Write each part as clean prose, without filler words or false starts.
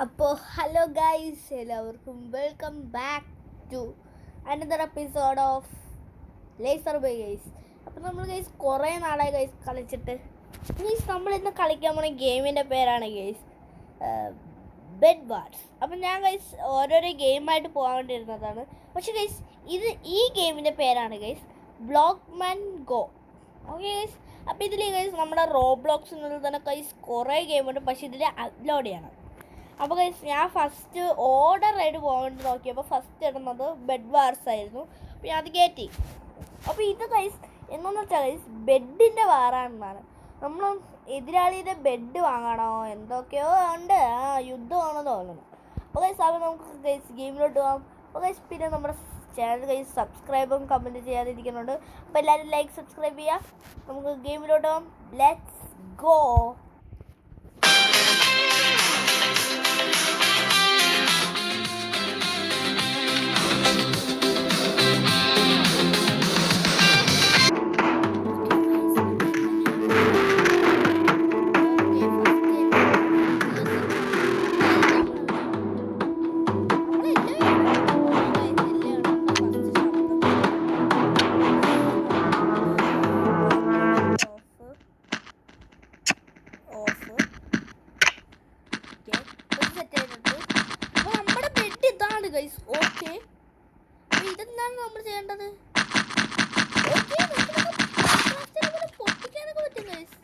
അപ്പോൾ hello guys, എല്ലാവർക്കും welcome back to another episode of laser by guys. അപ്പോൾ നമ്മൾ ഗൈസ് കുറേ നാളായി ഗൈസ് കളിച്ചിട്ട്. ഗൈസ് നമ്മളിന്ന് കളിക്കാൻ പോണ ഗെയിമിൻ്റെ പേരാണ് ഗൈസ് ബെഡ് വാർസ്. അപ്പം ഞാൻ ഗൈസ് ഓരോരോ ഗെയിമായിട്ട് പോകാൻ വേണ്ടിയിരുന്നതാണ്. പക്ഷേ ഗൈസ് ഈ ഗെയിമിൻ്റെ പേരാണ് ഗൈസ് ബ്ലോക്ക്മാൻ ഗോ. ഓക്കെ ഗൈസ്, അപ്പോൾ ഇതിൽ ഗൈസ് നമ്മുടെ റോബ്ലോക്സിനുള്ളിൽ തന്നെ ഗൈസ് കുറേ ഗെയിമുണ്ട്, പക്ഷേ ഇതിൽ അപ്ലോഡ് ചെയ്യണം. അപ്പോൾ ഗൈസ് ഞാൻ ഫസ്റ്റ് ഓർഡർ ആയിട്ട് പോകാൻ നോക്കിയപ്പോൾ ഫസ്റ്റ് ഇടുന്നത് ബെഡ് വാർസ് ആയിരുന്നു. അപ്പോൾ ഞാൻ അത് കയറ്റി. അപ്പോൾ ഇത് ഗൈസ് എന്താണെന്ന് വെച്ചാൽ ഗൈസ് ബെഡിൻ്റെ വാറാണെന്നാണ്. നമ്മൾ എതിരാളിയുടെ ബെഡ് വാങ്ങണോ എന്തൊക്കെയോ ഉണ്ട്, യുദ്ധമാണെന്ന് തോന്നുന്നു. അപ്പോൾ ഗൈസ് അപ്പോൾ നമുക്ക് ഗൈസ് ഗെയിമിലോട്ട് പോകാം. അപ്പോൾ ഗൈസ് പിന്നെ നമ്മുടെ ചാനൽ ഗൈസ് സബ്സ്ക്രൈബും കമൻറ്റ് ചെയ്യാതിരിക്കുന്നുണ്ട്. അപ്പോൾ എല്ലാവരും ലൈക്ക് സബ്സ്ക്രൈബ് ചെയ്യുക. നമുക്ക് ഗെയിമിലോട്ട് പോകാം. Let's go. ഓക്കെ, ഇതെന്താണ് നമ്മൾ ചെയ്യേണ്ടത്? പൊട്ടിക്കാനൊക്കെ പറ്റും ഗൈസ്.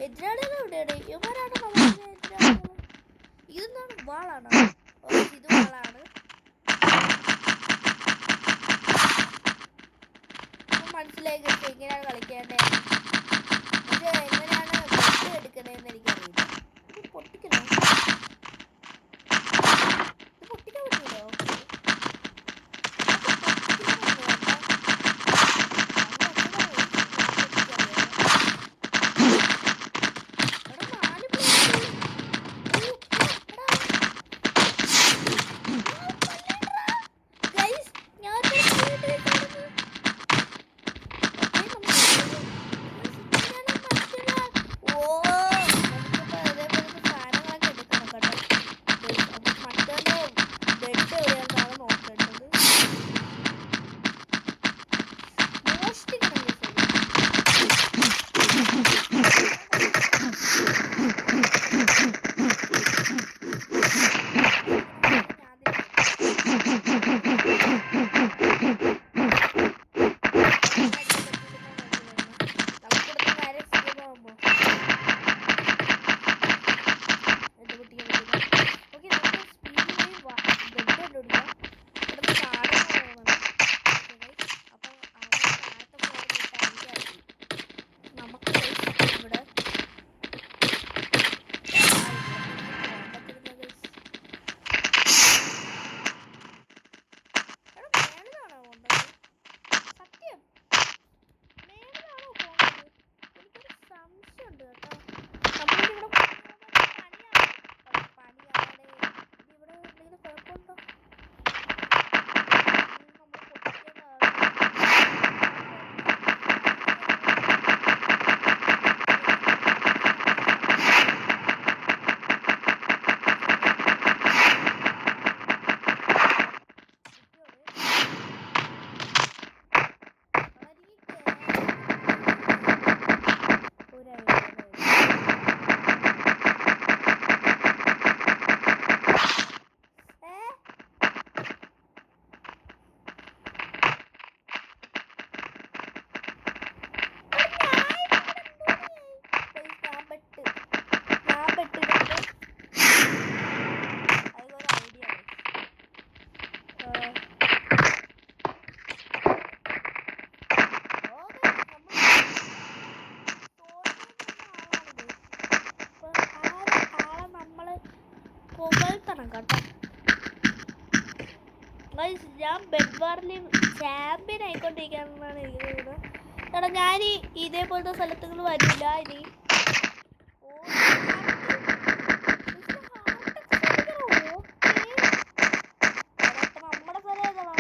എതിരാളികൾ എവിടെയാണ്? ഇവരാണ് നമ്മുടെ എതിരാളികൾ. ഇതെന്താണ്? വാളാണ്. ഇത് വാളാണ്. മനസ്സിലായി ഗൈസ് എങ്ങനെയാണ് കളിക്കേണ്ടത്, പക്ഷേ എങ്ങനെയാണ് എടുക്കണേന്ന് എനിക്കറിയില്ല. പൊട്ടിക്കണോ? പൊട്ടിക്കാൻ പറ്റുമല്ലോ. ഞാൻ ബെഡ് വാറിൽ ചാമ്പ്യൻ ആയിക്കൊണ്ടിരിക്കുകയാണെന്നാണ് എനിക്ക് തോന്നുന്നത്. കാരണം ഞാൻ ഇതേപോലത്തെ സ്ഥലത്തുകൾ വരില്ല ഇനി. നമ്മുടെ സ്ഥലം ഏതാണോ?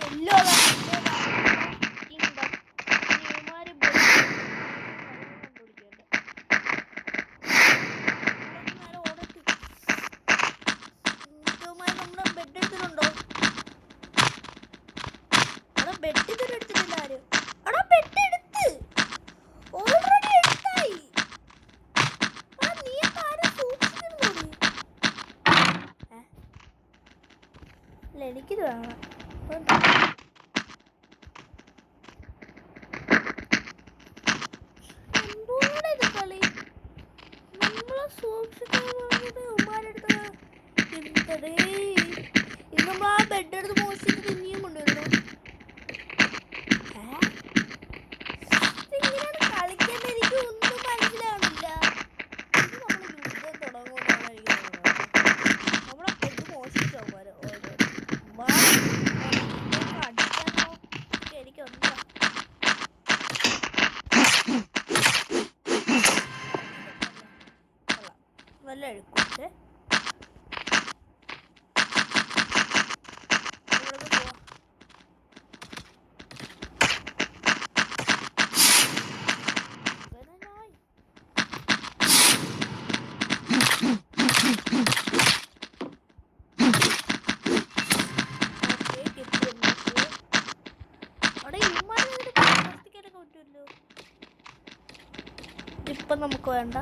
എല്ലോ ബെഡ് ഇതുവരെ എടുത്തിട്ടില്ല ആരും. എടാ ബെഡ് എടുത്ത് ഓൾറെഡി എടുത്തായി. നീ ആരും സൂക്ഷിക്കുന്നു. അല്ല എനിക്കിത് വേണം. എന്തുകൊണ്ടാണ് ഇത് കളി? നമ്മളെ സൂക്ഷിക്കാൻ പറഞ്ഞത് ഉമ്മാരെടുത്ത എന്തടേ ഇത് നമ്മൾ ആ ബെഡ് എടുത്ത് മോശിച്ചിട്ട് പിന്നെയും കൊണ്ടുവരുന്നു. ഇങ്ങനെയാണ് കളിക്കേണ്ട, എനിക്ക് ഒന്നും മനസ്സിലാവുന്നില്ല. ഇത് നമ്മൾ യുദ്ധം തുടങ്ങുമെന്നാണ് എനിക്ക് തോന്നുന്നത്. നമ്മളെ ബെഡ് മോശിച്ചോ അടിക്കാനോ എനിക്കൊന്നും നല്ല എഴുക്കൂച്ച് ഇപ്പം നമുക്ക് വേണ്ട.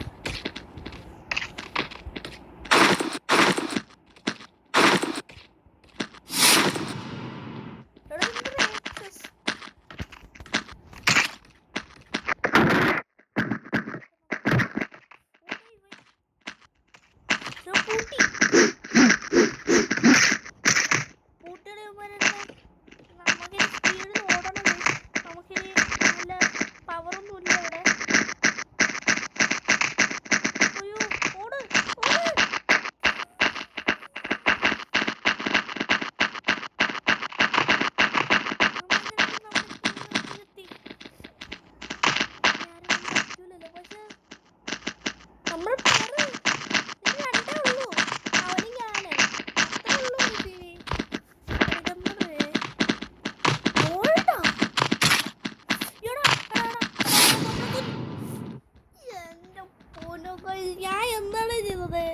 ഞാൻ എന്താണ് ചെയ്തത്?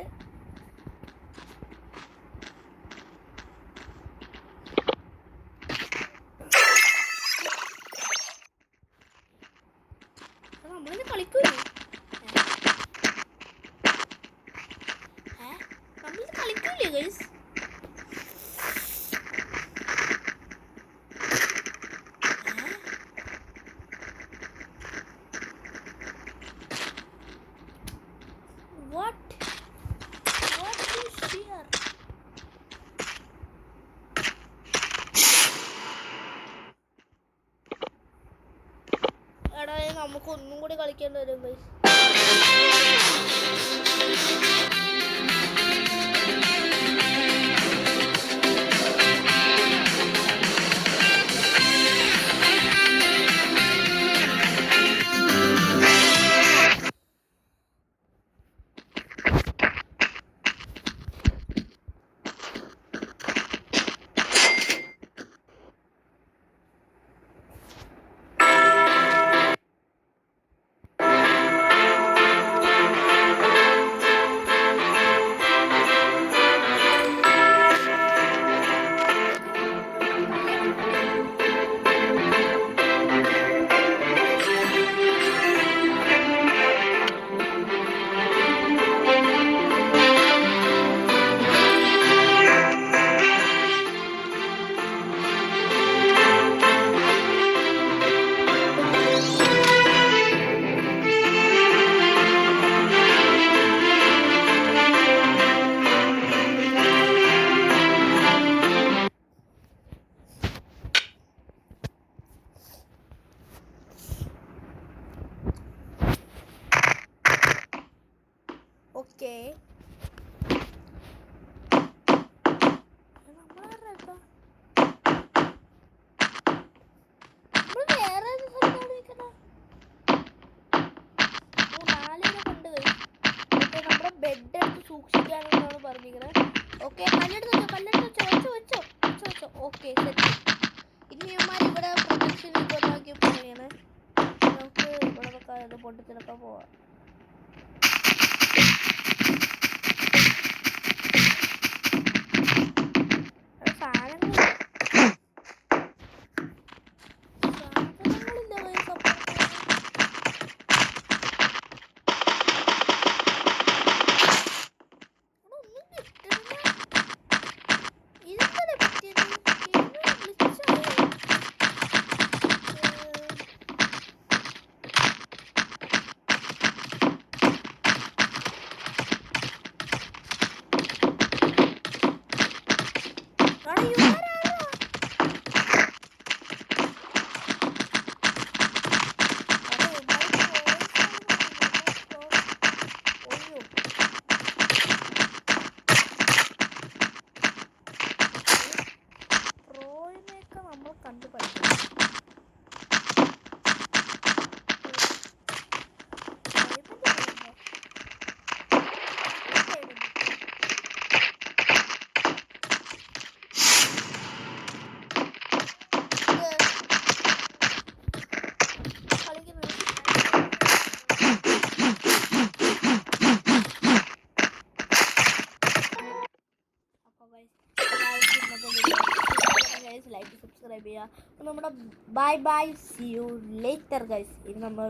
നമ്മളിത് കളിക്കൂലേ? നമ്മളിത് കളിക്കൂലേ ഗൈസ്? എടാ നമുക്ക് ഒന്നും കൂടി കളിക്കേണ്ടി വരും ഗൈസ്. ഓക്കെ ബെഡ് എടുത്ത് സൂക്ഷിക്കാനെന്നാണ് പറഞ്ഞിരിക്കുന്നത്. ഓക്കെ കല്ലെടുത്ത് വെച്ചോ. Okay set. ഇനി ഇവന്മാർ ഇവിടെ പ്രൊട്ടക്ഷൻ ഇതൊക്കെ പറയണേ. നമുക്ക് ഇവിടെ പൊട്ടിച്ചിലൊക്കെ പോവാം. അപ്പോൾ നമ്മുടെ bye bye, C you later guys. ഇനി നമ്മൾ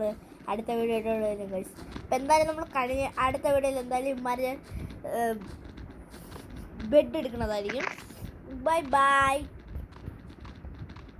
അടുത്ത വീഡിയോ വരും ഗൈസ്. അപ്പോൾ എന്തായാലും നമ്മൾ അടുത്ത വീഡിയോയിൽ എന്തായാലും ഇമാര് ബെഡ് എടുക്കുന്നതായിരിക്കും. Bye bye.